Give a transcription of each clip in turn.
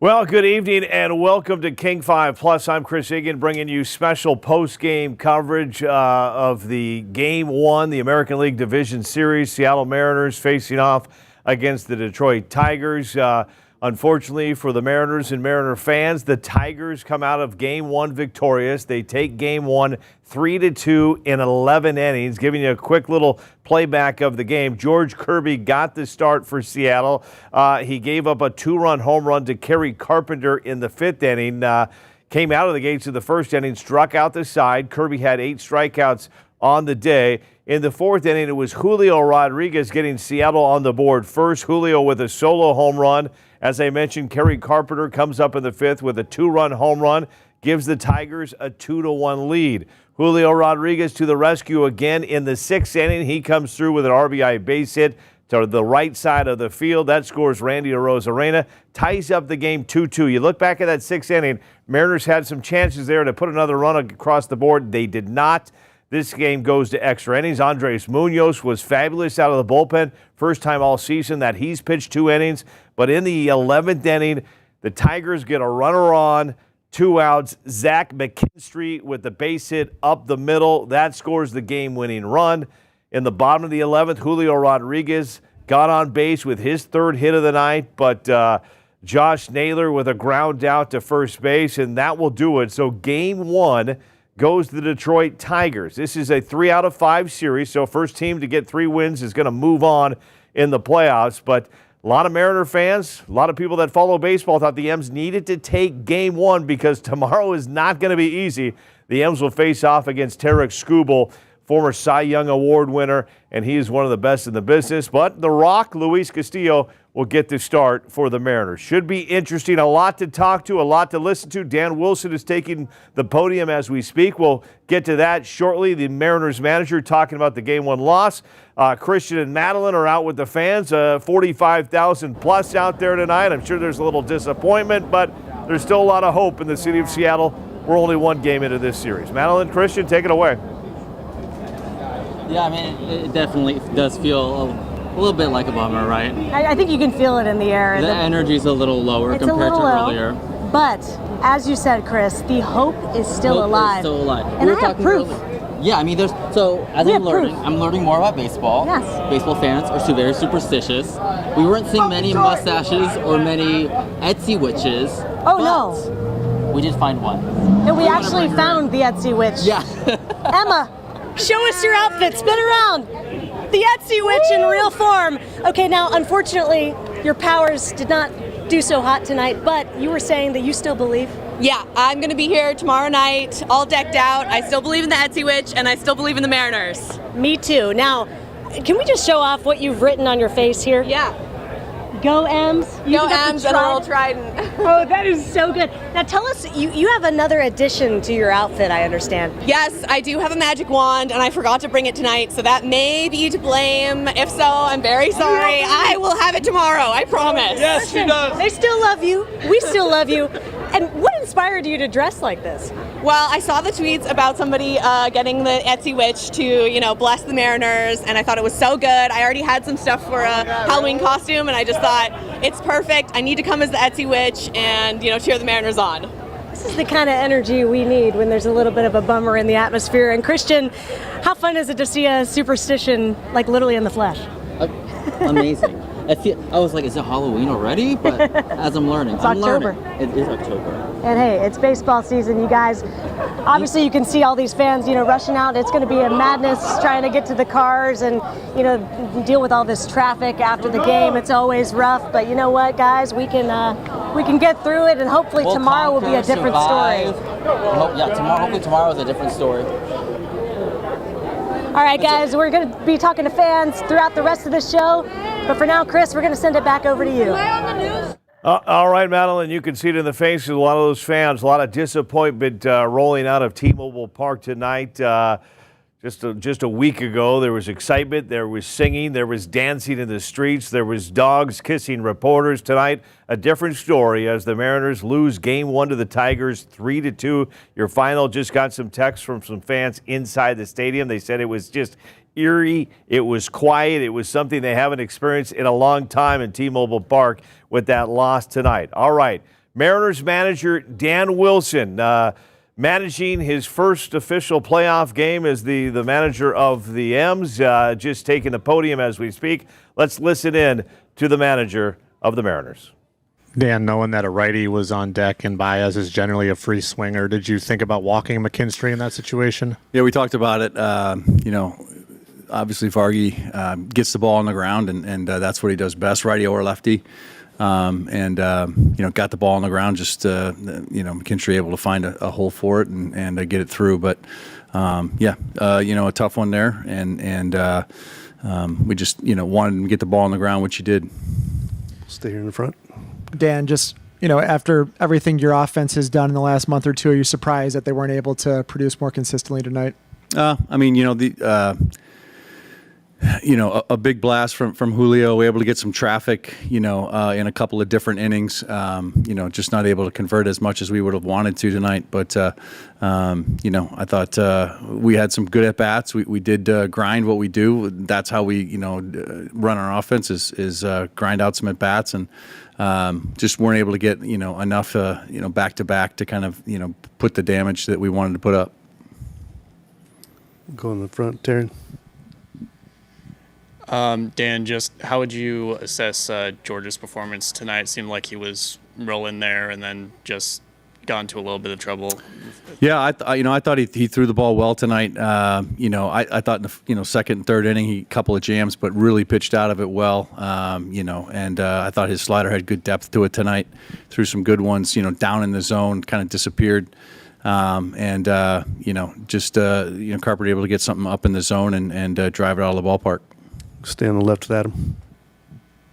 Well, good evening and welcome to King 5 Plus. I'm Chris Egan bringing you special post-game coverage of the Game 1, the American League Division Series. Seattle Mariners facing off against the Detroit Tigers. Unfortunately for the Mariners and Mariner fans, the Tigers come out of Game 1 victorious. They take Game 1 3-2 in 11 innings. Giving you a quick little playback of the game. George Kirby got the start for Seattle. He gave up a 2-run home run to Kerry Carpenter in the 5th inning. Came out of the gates of the 1st inning, struck out the side. Kirby had 8 strikeouts on the day. In the 4th inning, it was Julio Rodriguez getting Seattle on the board first. Julio with a solo home run. As I mentioned, Kerry Carpenter comes up in the 5th with a 2-run home run, gives the Tigers a 2-1 lead. Julio Rodriguez to the rescue again in the 6th inning. He comes through with an RBI base hit to the right side of the field. That scores Randy Arozarena, ties up the game 2-2. You look back at that 6th inning, Mariners had some chances there to put another run across the board. They did not. This game goes to extra innings. Andres Munoz was fabulous out of the bullpen. First time all season that he's pitched 2 innings. But in the 11th inning, the Tigers get a runner on, 2 outs. Zach McKinstry with the base hit up the middle. That scores the game-winning run. In the bottom of the 11th, Julio Rodriguez got on base with his 3rd hit of the night. But Josh Naylor with a ground out to first base, and that will do it. So Game 1 goes to the Detroit Tigers. This is a 3 out of 5 series, so first team to get 3 wins is going to move on in the playoffs. But a lot of Mariner fans, a lot of people that follow baseball thought the M's needed to take Game 1 because tomorrow is not going to be easy. The M's will face off against Tarek Skubal, former Cy Young Award winner, and he is one of the best in the business. But the Rock, Luis Castillo, will get the start for the Mariners. Should be interesting. A lot to talk to, a lot to listen to. Dan Wilson is taking the podium as we speak. We'll get to that shortly. The Mariners manager talking about the Game 1 loss. Christian and Madeline are out with the fans. 45,000 plus out there tonight. I'm sure there's a little disappointment, but there's still a lot of hope in the city of Seattle. We're only 1 game into this series. Madeline, Christian, take it away. Yeah, I mean, it definitely does feel a little bit like a bummer, right? I think you can feel it in the air. The energy's a little lower compared to earlier. But as you said, Chris, the hope is still alive. Is still alive. And I have proof. Yeah, I mean, as I'm learning more about baseball. Yes. Baseball fans are very superstitious. We weren't seeing many mustaches or many Etsy witches. Oh, no. We did find one. And we actually found the Etsy witch. Yeah. Emma, show us your outfit. Spin around. The Etsy witch in real form. Okay, now, unfortunately, your powers did not do so hot tonight, but you were saying that you still believe? Yeah, I'm going to be here tomorrow night, all decked out. I still believe in the Etsy witch, and I still believe in the Mariners. Me too. Now, can we just show off what you've written on your face here? Yeah. Go M's. Go M's and Earl Trident. Oh, that is so good. Now tell us, you have another addition to your outfit, I understand. Yes, I do have a magic wand, and I forgot to bring it tonight, so that may be to blame. If so, I'm very sorry. I will have it tomorrow, I promise. Yes, she does. They still love you. We still love you. And what inspired you to dress like this? Well, I saw the tweets about somebody getting the Etsy witch to, bless the Mariners, and I thought it was so good. I already had some stuff for a Halloween costume, and I just thought, it's perfect. I need to come as the Etsy witch and, cheer the Mariners on. This is the kind of energy we need when there's a little bit of a bummer in the atmosphere. And Christian, how fun is it to see a superstition, like literally in the flesh? Amazing. I was like, is it Halloween already? But as I'm learning, It's October. It is October. And hey, it's baseball season, you guys. Obviously, you can see all these fans, rushing out. It's going to be a madness trying to get to the cars and, deal with all this traffic after the game. It's always rough, but you know what, guys? We can get through it, and hopefully tomorrow will be a different story. Hopefully tomorrow is a different story. All right, guys, we're going to be talking to fans throughout the rest of the show. But for now, Chris, we're going to send it back over to you. All right, Madeline, you can see it in the faces of a lot of those fans. A lot of disappointment rolling out of T-Mobile Park tonight. Just a week ago, there was excitement, there was singing, there was dancing in the streets, there was dogs kissing reporters. Tonight, a different story as the Mariners lose Game 1 to the Tigers 3-2. Your final just got some texts from some fans inside the stadium. They said it was just eerie, it was quiet, it was something they haven't experienced in a long time in T-Mobile Park with that loss tonight. All right, Mariners manager Dan Wilson managing his first official playoff game as the manager of the M's, just taking the podium as we speak. Let's listen in to the manager of the Mariners. Dan, knowing that a righty was on deck and Baez is generally a free swinger, did you think about walking McKinstry in that situation? Yeah, we talked about it. Obviously Vargy gets the ball on the ground, and that's what he does best, righty or lefty. Got the ball on the ground, just, McKinstry able to find a hole for it and get it through. But, a tough one there. And we just, wanted him to get the ball on the ground, which he did. Stay here in the front. Dan, just, after everything your offense has done in the last month or two, are you surprised that they weren't able to produce more consistently tonight? A big blast from Julio. We were able to get some traffic, in a couple of different innings. Just not able to convert as much as we would have wanted to tonight. But, I thought we had some good at-bats. We did grind what we do. That's how we, run our offense is grind out some at-bats. And just weren't able to get, enough, back-to-back to kind of, put the damage that we wanted to put up. Go in the front, Taryn. Dan, just how would you assess George's performance tonight? It seemed like he was rolling there and then just got into a little bit of trouble. Yeah, I thought he threw the ball well tonight. I thought in the second and third inning he couple of jams, but really pitched out of it well. I thought his slider had good depth to it tonight. Threw some good ones. Down in the zone, kind of disappeared. Carpenter able to get something up in the zone and drive it out of the ballpark. Stay on the left with Adam.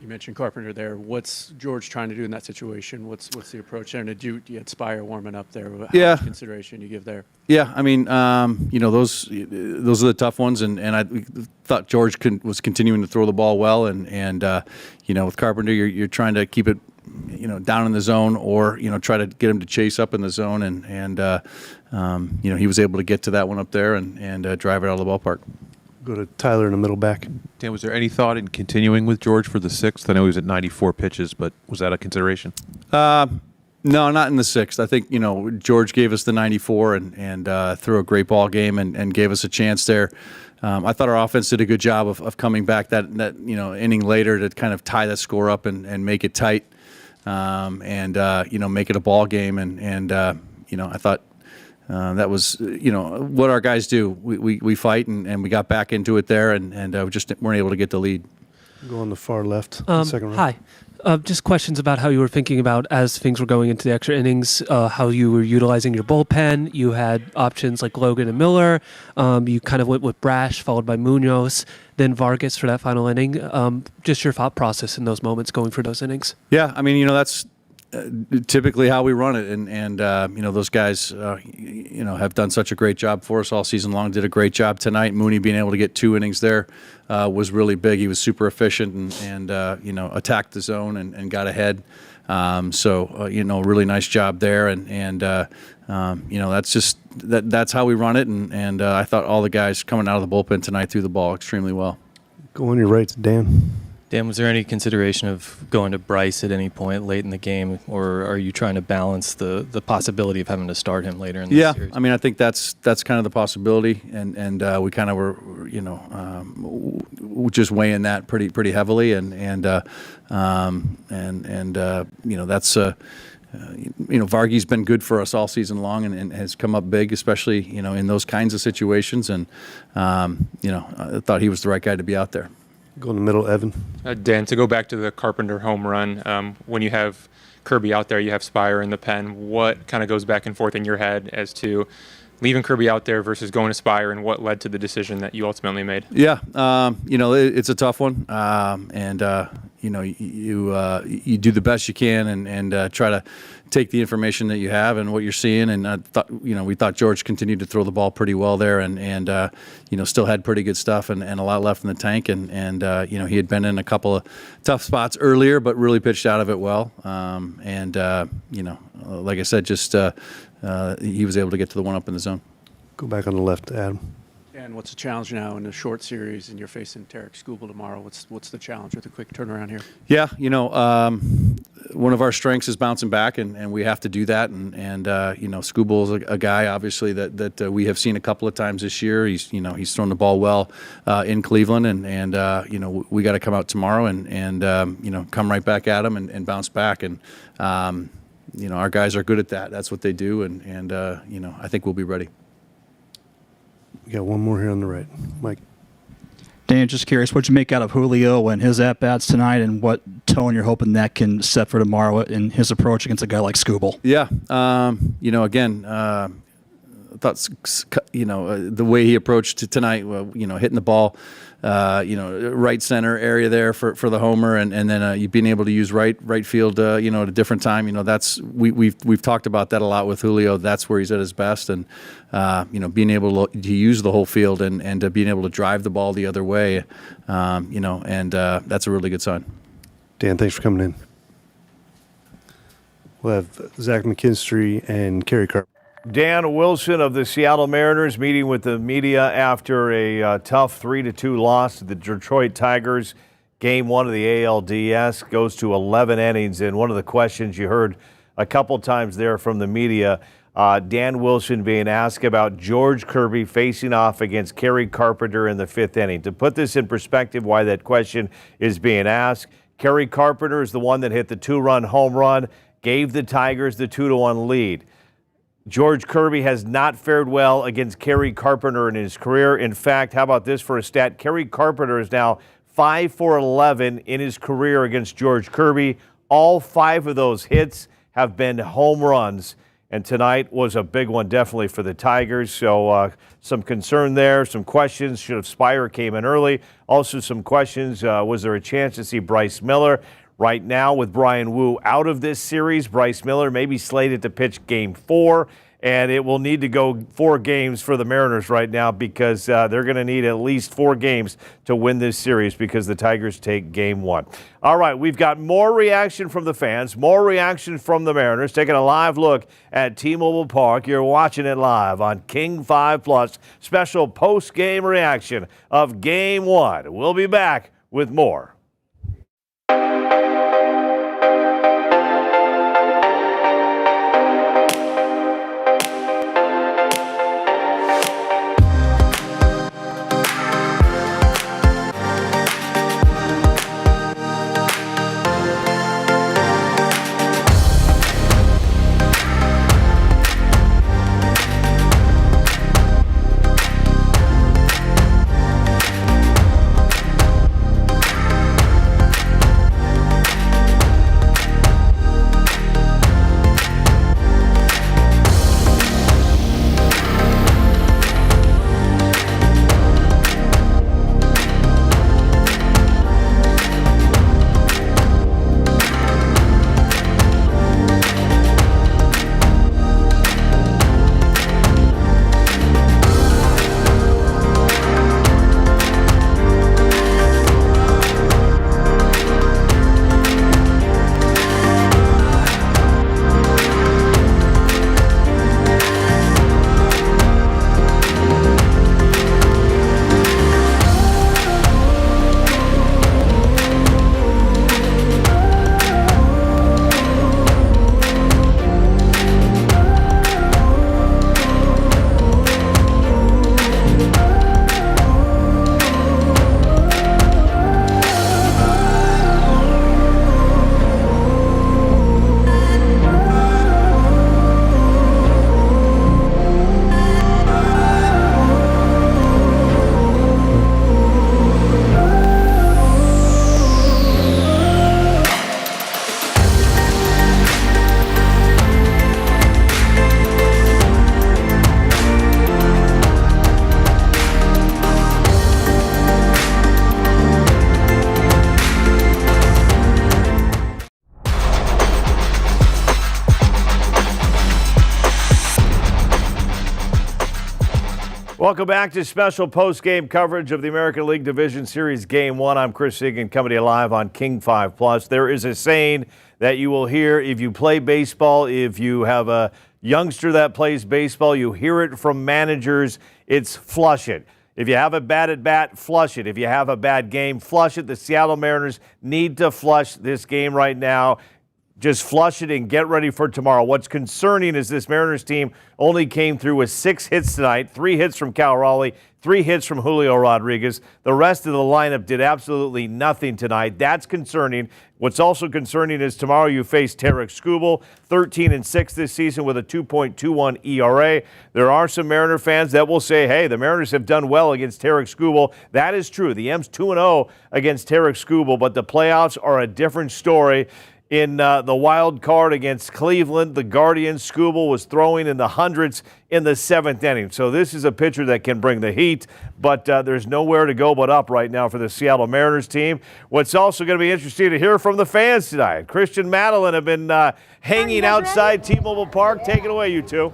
You mentioned Carpenter there. What's George trying to do in that situation? What's the approach there? And did you had Spire warming up there? How much consideration you give there? Yeah, those are the tough ones, and I thought George was continuing to throw the ball well, and with Carpenter, you're trying to keep it, down in the zone, or try to get him to chase up in the zone, and he was able to get to that one up there and drive it out of the ballpark. Go to Tyler in the middle back. Dan, was there any thought in continuing with George for the sixth? I know he was at 94 pitches, but was that a consideration? No, not in the sixth. I think, George gave us the 94 and threw a great ball game and gave us a chance there. I thought our offense did a good job of coming back that inning later to kind of tie that score up and make it tight, make it a ball game. I thought that was, what our guys do. We fight, and we got back into it there, and we just weren't able to get the lead. Go on the far left, second row. Hi. Just questions about how you were thinking about, as things were going into the extra innings, how you were utilizing your bullpen. You had options like Logan and Miller. You kind of went with Brash, followed by Munoz, then Vargas for that final inning. Just your thought process in those moments going for those innings. Yeah, that's typically how we run it, and those guys have done such a great job for us all season long. Did a great job tonight. Mooney being able to get 2 innings there was really big. He was super efficient and attacked the zone and got ahead. Really nice job there, and that's just that's how we run it. And I thought all the guys coming out of the bullpen tonight threw the ball extremely well. Go on your right to Dan. Dan, was there any consideration of going to Bryce at any point late in the game, or are you trying to balance the possibility of having to start him later in the series? I think that's kind of the possibility, and we kind of were, just weighing that pretty heavily, that's Vargy's been good for us all season long and has come up big, especially in those kinds of situations, and I thought he was the right guy to be out there. Go in the middle, Evan. Dan, to go back to the Carpenter home run, when you have Kirby out there, you have Spire in the pen. What kind of goes back and forth in your head as to leaving Kirby out there versus going to Spire, and what led to the decision that you ultimately made? Yeah, it's a tough one, you do the best you can and try to take the information that you have and what you're seeing. And I thought, we thought George continued to throw the ball pretty well there, and still had pretty good stuff and a lot left in the tank. And he had been in a couple of tough spots earlier, but really pitched out of it well. Like I said, just he was able to get to the one up in the zone. Go back on the left, Adam. Yeah, Dan, what's the challenge now in the short series, and you're facing Tarek Skubal tomorrow? What's the challenge with a quick turnaround here? Yeah, one of our strengths is bouncing back, and we have to do that. And Skubal is a guy, obviously, that we have seen a couple of times this year. He's thrown the ball well in Cleveland, and we got to come out tomorrow and come right back at him and bounce back. And our guys are good at that. That's what they do, and I think we'll be ready. We got one more here on the right, Mike. Dan, just curious, what'd you make out of Julio and his at-bats tonight, and what tone you're hoping that can set for tomorrow in his approach against a guy like Skubal? Yeah, I thought, the way he approached tonight, hitting the ball, right center area there for the homer, and then you being able to use right field, at a different time. That's we've talked about that a lot with Julio. That's where he's at his best, and being able to use the whole field and being able to drive the ball the other way, and that's a really good sign. Dan, thanks for coming in. We'll have Zach McKinstry and Kerry Carp. Dan Wilson of the Seattle Mariners meeting with the media after a tough 3-2 loss to the Detroit Tigers. Game 1 of the ALDS goes to 11 innings. And one of the questions you heard a couple times there from the media, Dan Wilson being asked about George Kirby facing off against Kerry Carpenter in the 5th inning. To put this in perspective, why that question is being asked, Kerry Carpenter is the one that hit the 2-run home run, gave the Tigers the 2-1 lead. George Kirby has not fared well against Kerry Carpenter in his career. In fact, how about this for a stat? Kerry Carpenter is now 5 for 11 in his career against George Kirby. All 5 of those hits have been home runs. And tonight was a big one, definitely, for the Tigers. So some concern there, some questions. Should have Spire came in early. Also some questions. Was there a chance to see Bryce Miller? Right now, with Brian Wu out of this series, Bryce Miller may be slated to pitch Game 4, and it will need to go 4 games for the Mariners right now because they're going to need at least 4 games to win this series because the Tigers take Game 1. All right, we've got more reaction from the fans, more reaction from the Mariners, taking a live look at T-Mobile Park. You're watching it live on King 5 Plus, special post-game reaction of Game 1. We'll be back with more. Welcome back to special post-game coverage of the American League Division Series Game 1. I'm Chris Egan, coming to you live on King 5 Plus. There is a saying that you will hear if you play baseball, if you have a youngster that plays baseball, you hear it from managers, it's flush it. If you have a bad at bat, flush it. If you have a bad game, flush it. The Seattle Mariners need to flush this game right now. Just flush it and get ready for tomorrow. What's concerning is this Mariners team only came through with 6 hits tonight, 3 hits from Cal Raleigh, 3 hits from Julio Rodriguez. The rest of the lineup did absolutely nothing tonight. That's concerning. What's also concerning is tomorrow you face Tarek Skubal, 13-6 this season with a 2.21 ERA. There are some Mariner fans that will say, hey, the Mariners have done well against Tarek Skubal. That is true. The M's 2-0 against Tarek Skubal, but the playoffs are a different story. In the wild card against Cleveland, the Guardians, Skubal was throwing in the hundreds in the 7th inning. So this is a pitcher that can bring the heat, but there's nowhere to go but up right now for the Seattle Mariners team. What's also going to be interesting to hear from the fans tonight. Christian Madeline have been hanging outside T-Mobile Park. Take it away, you two.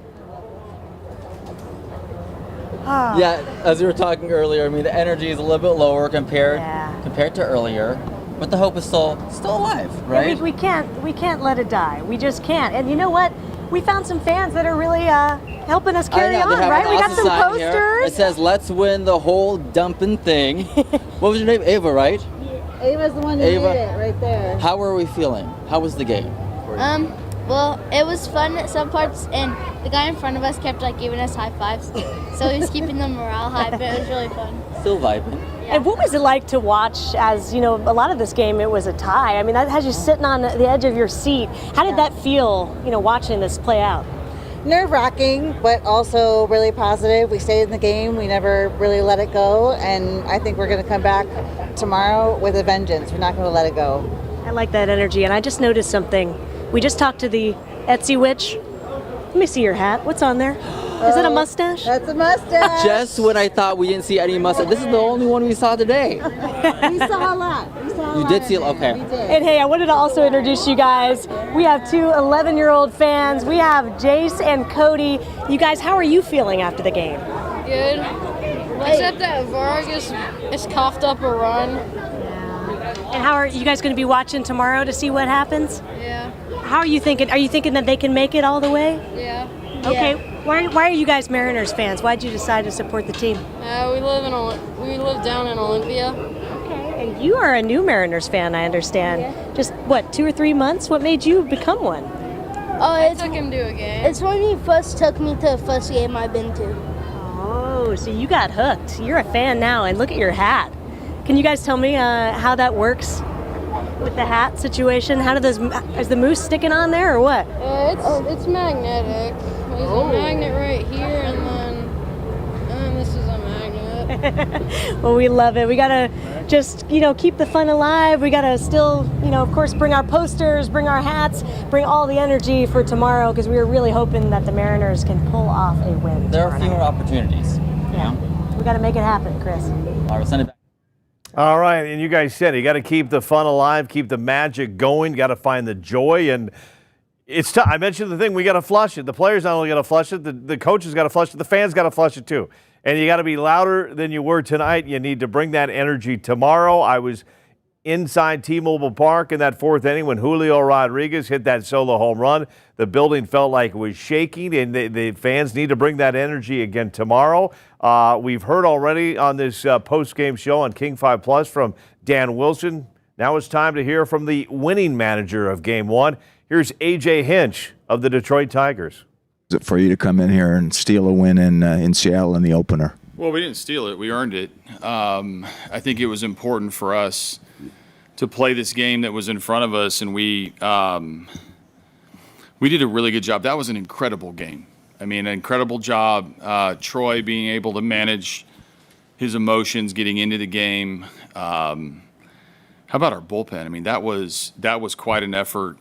Yeah, as we were talking earlier, I mean, the energy is a little bit lower compared to earlier. But the hope is still alive, right? We can't let it die. We just can't. And you know what? We found some fans that are really helping us carry on, right? We got some posters. Here. It says, "Let's win the whole dumping thing." What was your name? Ava, right? Ava's the one who made it right there. How were we feeling? How was the game? Well, it was fun at some parts, and the guy in front of us kept giving us high fives, so he was keeping the morale high. But it was really fun. Still vibing. Yeah. And what was it like to watch? As you know, a lot of this game it was a tie. I mean, that has you sitting on the edge of your seat. How did that feel? Watching this play out. Nerve-wracking, but also really positive. We stayed in the game. We never really let it go, and I think we're going to come back tomorrow with a vengeance. We're not going to let it go. I like that energy, and I just noticed something. We just talked to the Etsy witch. Let me see your hat. What's on there? Is it a mustache? That's a mustache. Just when I thought we didn't see any mustache. This is the only one we saw today. We saw a lot. You did see it? Okay. We did. And hey, I wanted to also introduce you guys. We have 2 11-year-old fans. We have Jace and Cody. You guys, how are you feeling after the game? Good. Except that Vargas is coughed up a run. And how are you guys going to be watching tomorrow to see what happens? Yeah. How are you thinking? Are you thinking that they can make it all the way? Yeah. Okay. Why are you guys Mariners fans? Why did you decide to support the team? We live down in Olympia. Okay. And you are a new Mariners fan, I understand. Yeah. Just 2 or 3 months? What made you become one? I took him to a game. It's when he first took me to the first game I've been to. Oh, so you got hooked. You're a fan now, and look at your hat. Can you guys tell me how that works with the hat situation? How do is the moose sticking on there or what? It's magnetic. There's a magnet right here, and then this is a magnet. Well, we love it. We gotta just keep the fun alive. We gotta still of course bring our posters, bring our hats, bring all the energy for tomorrow because we were really hoping that the Mariners can pull off a win. There are fewer opportunities. Yeah. We gotta make it happen, Chris. All right, we'll send it back. All right, and you guys said you got to keep the fun alive, keep the magic going, got to find the joy, and it's tough. I mentioned the thing, we got to flush it. The players not only got to flush it, the coaches got to flush it, the fans got to flush it too. And you got to be louder than you were tonight. You need to bring that energy tomorrow. I was inside T-Mobile Park in that 4th inning when Julio Rodriguez hit that solo home run. The building felt like it was shaking, and the fans need to bring that energy again tomorrow. We've heard already on this post-game show on King 5 Plus from Dan Wilson. Now it's time to hear from the winning manager of Game 1. Here's A.J. Hinch of the Detroit Tigers. Is it for you to come in here and steal a win in Seattle in the opener? Well, we didn't steal it. We earned it. I think it was important for us to play this game that was in front of us, and we did a really good job. That was an incredible game. I mean, an incredible job. Troy being able to manage his emotions getting into the game. How about our bullpen? I mean, that was quite an effort.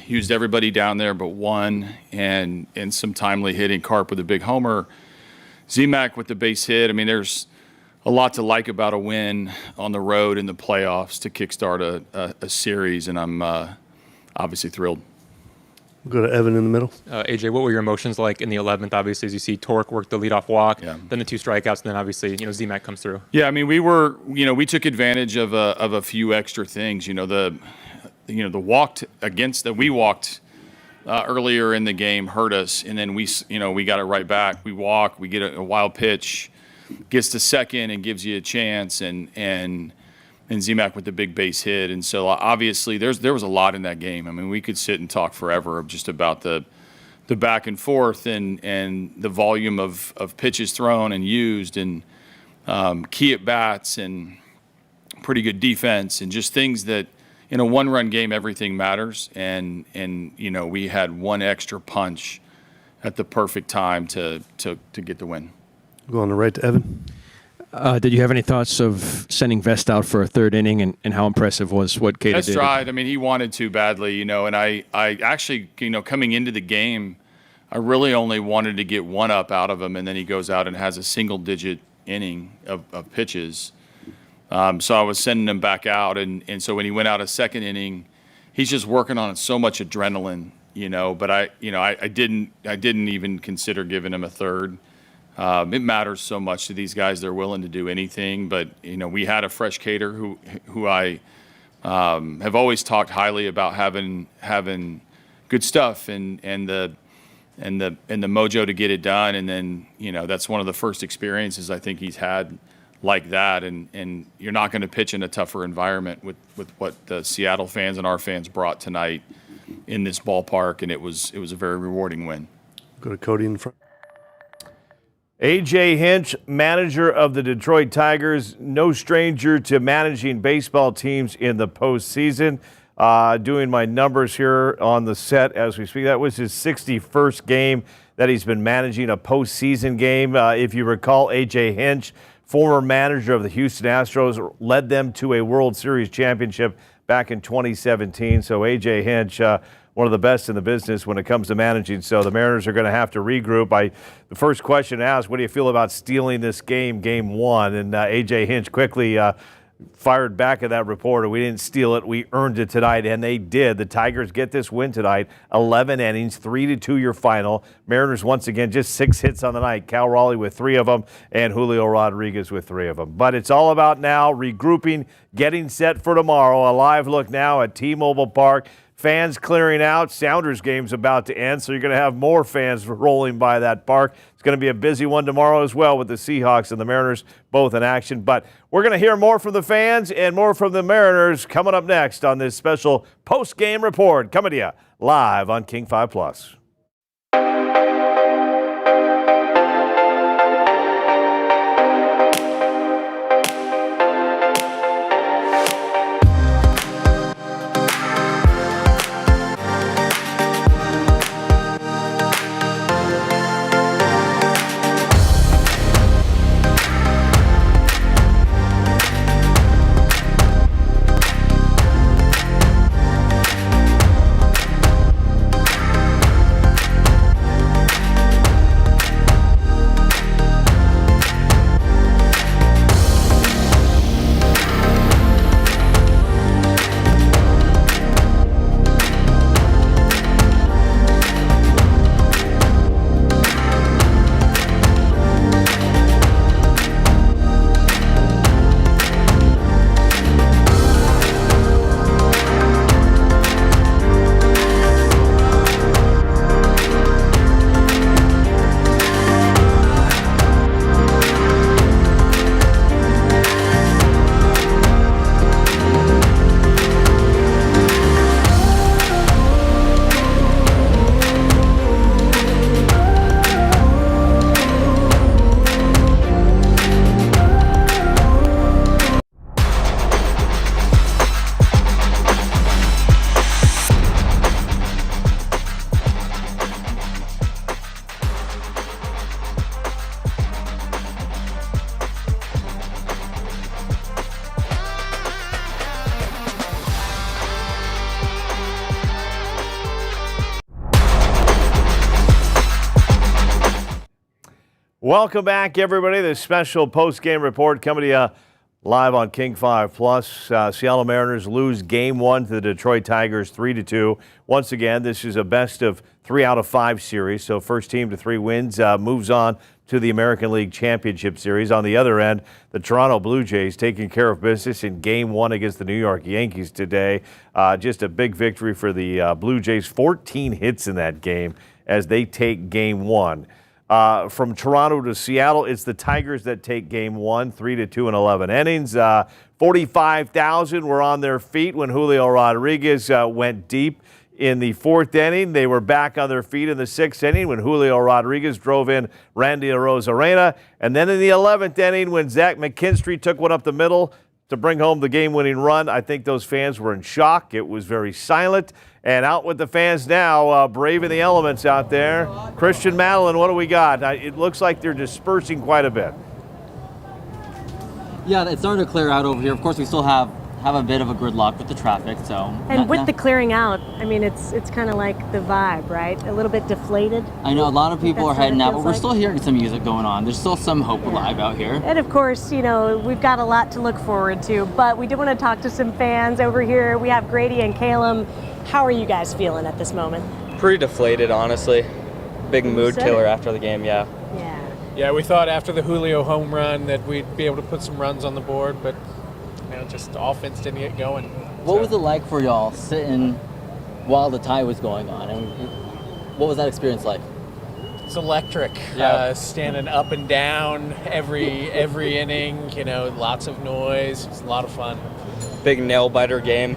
Used everybody down there but one, and some timely hitting. Carp with a big homer. Z-Mac with the base hit. I mean, there's a lot to like about a win on the road in the playoffs to kickstart a series, and I'm obviously thrilled. We'll go to Evan in the middle. AJ, what were your emotions like in the 11th? Obviously, as you see Torque work the leadoff walk, then the 2 strikeouts, and then obviously, Z-Mac comes through. Yeah, I mean, we took advantage of a few extra things. The walk that we walked earlier in the game hurt us, and then we got it right back. We walk, we get a wild pitch. gets to second and gives you a chance, and Zemak with the big base hit. And so obviously there was a lot in that game. I mean, we could sit and talk forever just about the back and forth and the volume of pitches thrown and used, and key at bats and pretty good defense, and just things that in a one-run game everything matters. And we had one extra punch at the perfect time to get the win. Go on the right to Evan. Did you have any thoughts of sending Vest out for a third inning, and how impressive was what Cato Vest did? tried. I mean, he wanted to badly, and I actually, coming into the game, I really only wanted to get one up out of him, and then he goes out and has a single-digit inning of pitches. So I was sending him back out, and so when he went out a second inning, he's just working on so much adrenaline, But I didn't even consider giving him a third. It matters so much to these guys; they're willing to do anything. But we had a fresh Cater who I have always talked highly about having good stuff and the mojo to get it done. And then that's one of the first experiences I think he's had like that. And you're not going to pitch in a tougher environment with what the Seattle fans and our fans brought tonight in this ballpark. And it was a very rewarding win. Go to Cody in front. A.J. Hinch, manager of the Detroit Tigers, no stranger to managing baseball teams in the postseason. Doing my numbers here on the set as we speak. That was his 61st game that he's been managing a postseason game. If you recall, A.J. Hinch, former manager of the Houston Astros, led them to a World Series championship back in 2017. So A.J. Hinch, one of the best in the business when it comes to managing. So the Mariners are going to have to regroup. The first question asked, what do you feel about stealing this game, game one? And A.J. Hinch quickly fired back at that reporter. We didn't steal it. We earned it tonight, and they did. The Tigers get this win tonight. 11 innings, 3-2 your final. Mariners, once again, just 6 hits on the night. Cal Raleigh with 3 of them, and Julio Rodriguez with 3 of them. But it's all about now regrouping, getting set for tomorrow. A live look now at T-Mobile Park. Fans clearing out. Sounders game's about to end, so you're going to have more fans rolling by that park. It's going to be a busy one tomorrow as well with the Seahawks and the Mariners both in action. But we're going to hear more from the fans and more from the Mariners coming up next on this special post-game report coming to you live on King 5 Plus. Welcome back, everybody. This special post-game report coming to you live on King 5 Plus. Seattle Mariners lose Game 1 to the Detroit Tigers 3-2. Once again, this is a best of 3 out of 5 series. So first team to 3 wins moves on to the American League Championship Series. On the other end, the Toronto Blue Jays taking care of business in Game 1 against the New York Yankees today. Just a big victory for the Blue Jays. 14 hits in that game as they take Game 1. From Toronto to Seattle, it's the Tigers that take game one, 3-2 in 11 innings. 45,000 were on their feet when Julio Rodriguez went deep in the fourth inning. They were back on their feet in the sixth inning when Julio Rodriguez drove in Randy Arozarena. And then in the 11th inning when Zach McKinstry took one up the middle to bring home the game-winning run, I think those fans were in shock. It was very silent. And out with the fans now, braving the elements out there. Christian Madeline, what do we got? It looks like they're dispersing quite a bit. Yeah, it's starting to clear out over here. Of course, we still have a bit of a gridlock with the traffic. So. And with the clearing out, I mean, it's kind of like the vibe, right? A little bit deflated. I know a lot of people are heading out, but we're still hearing some music going on. There's still some hope alive out here. And of course, you know, we've got a lot to look forward to, but we do want to talk to some fans over here. We have Grady and Calum. How are you guys feeling at this moment? Pretty deflated, honestly. Big mood killer after the game, yeah. Yeah, we thought after the Julio home run that we'd be able to put some runs on the board, but just the offense didn't get going. What was it like for y'all sitting while the tie was going on? And what was that experience like? It's electric. Yeah. Standing up and down every inning, lots of noise. It's a lot of fun. Big nail biter game.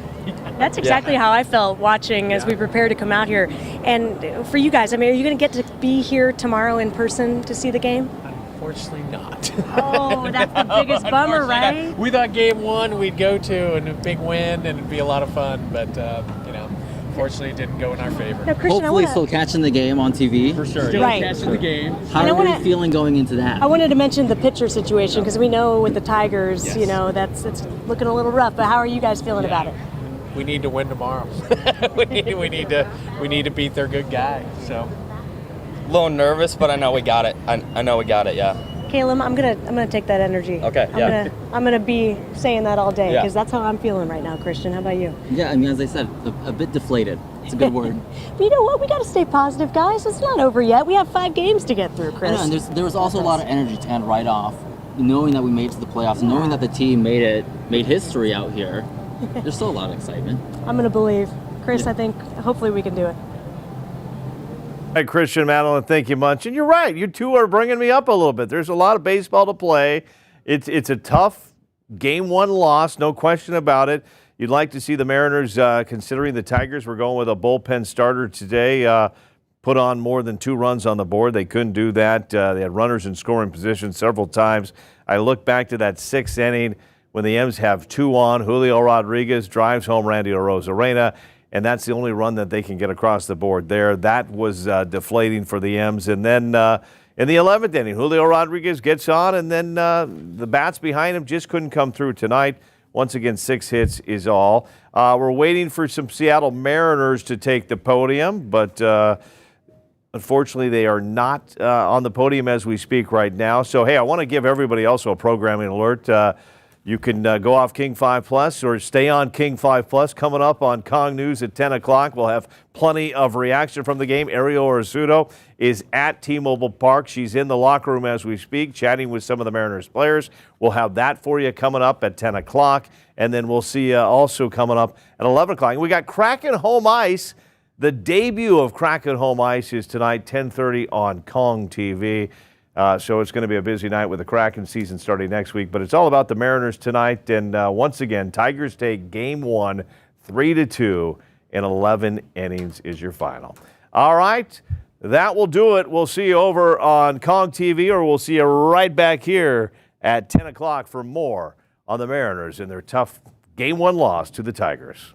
That's exactly how I felt watching as we prepare to come out here. And for you guys, I mean, are you going to get to be here tomorrow in person to see the game? Unfortunately not. Oh, that's the biggest bummer, right? We thought game one we'd go to and a big win and it'd be a lot of fun, but unfortunately it didn't go in our favor. Now, Christian, hopefully still catching the game on TV. For sure. Still catching the game. How are you feeling going into that? I wanted to mention the pitcher situation because we know with the Tigers, that's looking a little rough, but how are you guys feeling about it? We need to win tomorrow. we need to beat their good guy. So A little nervous, but I know we got it. I know we got it, yeah. Calum, I'm gonna take that energy. Okay, I'm gonna be saying that all day Yeah. because that's how I'm feeling right now. Christian, how about you? Yeah, I mean, as I said, a bit deflated. It's a good word. But you know what? We got to stay positive, guys. It's not over yet. We have 5 games to get through, Chris. I know, and there was also a lot of energy to end right off, knowing that we made it to the playoffs, knowing that the team made history out here. There's still a lot of excitement. I'm gonna believe, Chris. I think hopefully we can do it. Hey, Christian, Madeline, thank you much. And you're right. You two are bringing me up a little bit. There's a lot of baseball to play. It's a tough game one loss, no question about it. You'd like to see the Mariners, considering the Tigers were going with a bullpen starter today, put on more than 2 runs on the board. They couldn't do that. They had runners in scoring position several times. I look back to that 6th inning when the M's have 2 on. Julio Rodriguez drives home Randy Arozarena, and that's the only run that they can get across the board there. That was deflating for the M's. And then in the 11th inning, Julio Rodriguez gets on, and then the bats behind him just couldn't come through tonight. Once again, 6 hits is all. We're waiting for some Seattle Mariners to take the podium, but unfortunately they are not on the podium as we speak right now. So, hey, I want to give everybody also a programming alert. You can go off King 5 Plus or stay on King 5 Plus. Coming up on Kong News at 10 o'clock, we'll have plenty of reaction from the game. Ariel Arzuto is at T-Mobile Park. She's in the locker room as we speak, chatting with some of the Mariners players. We'll have that for you coming up at 10 o'clock. And then we'll see you also coming up at 11 o'clock. We got Kraken Home Ice. The debut of Kraken Home Ice is tonight, 10:30 on Kong TV. So it's going to be a busy night with the Kraken season starting next week. But it's all about the Mariners tonight. And once again, Tigers take game 1, 3-2 in 11 innings is your final. All right, that will do it. We'll see you over on Kong TV, or we'll see you right back here at 10 o'clock for more on the Mariners and their tough game 1 loss to the Tigers.